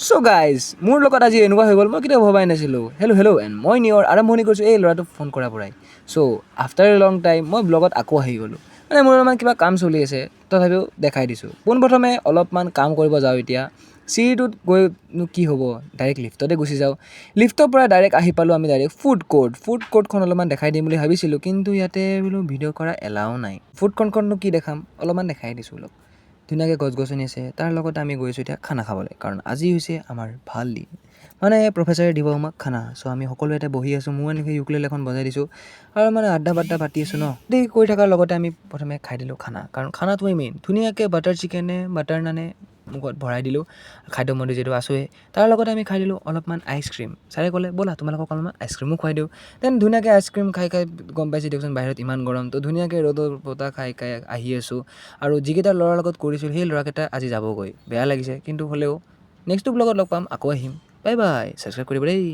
চ' guys মোৰ লগত আজি এনেকুৱা হৈ গ'ল মই কেতিয়াও ভবাই নাছিলোঁ হেল্ল' এণ্ড মই নিয়ৰ আৰম্ভণি কৰিছোঁ এই ল'ৰাটোক ফোন কৰাৰ পৰাই চ' আফটাৰ এ লং টাইম মই ব্লগত আকৌ আহি গ'লোঁ মানে মোৰ অলপমান কিবা কাম চলি আছে তথাপিও দেখাই দিছোঁ পোনপ্ৰথমে অলপমান কাম কৰিব যাওঁ এতিয়া চিৰিটোত গৈনো কি হ'ব ডাইৰেক্ট লিফ্টতে গুচি যাওঁ লিফ্টৰ পৰা ডাইৰেক্ট আহি পালোঁ আমি ডাইৰেক্ট ফুড কোৰ্টখন অলপমান দেখাই দিম বুলি ভাবিছিলোঁ কিন্তু ইয়াতে বোলো ভিডিঅ' কৰা এলাও নাই ফুড কোৰ্টখননো কি দেখাম অলপমান দেখাই দিছোঁ অলপ ধুনীয়াকৈ গছ গছনি আছে তাৰ লগতে আমি গৈছোঁ এতিয়া খানা খাবলৈ কাৰণ আজি হৈছে আমাৰ ভাল দিন মানে প্ৰফেচাৰে দিব আমাক খানা চ' আমি সকলোৱে এতিয়া বহি আছোঁ মই এনেকৈ ইউকুলেল এখন বজাই দিছোঁ আৰু মানে আড্ডা বাড্ডা পাতি আছোঁ ন দেই কৰি থকাৰ লগতে আমি প্ৰথমে খাই দিলোঁ খানা কাৰণ খানাটোৱেই মেইন ধুনীয়াকৈ বাটাৰ চিকেনে বাটাৰ নানে মুখত ভৰাই দিলোঁ খাদ্যমন্ত্ৰী যিহেতু আছোঁৱেই তাৰ লগতে আমি খাই দিলোঁ অলপমান আইচক্ৰীম ছাৰে ক'লে ব'লা তোমালোকক অলপমান আইচক্ৰীমো খুৱাই দিওঁ দেন ধুনীয়াকৈ আইচক্ৰীম খাই গম পাইছে দিয়কচোন বাহিৰত ইমান গৰম তো ধুনীয়াকৈ ৰ'দৰ বতাহ খাই আহি আছোঁ আৰু যিকেইটা ল'ৰাৰ লগত কৰিছিল সেই ল'ৰাকেইটা আজি যাবগৈ বেয়া লাগিছে কিন্তু হ'লেও নেক্সটটো ব্লগত লগ পাম আকৌ আহিম বাই ছাবস্ক্ৰাইব কৰিব দেই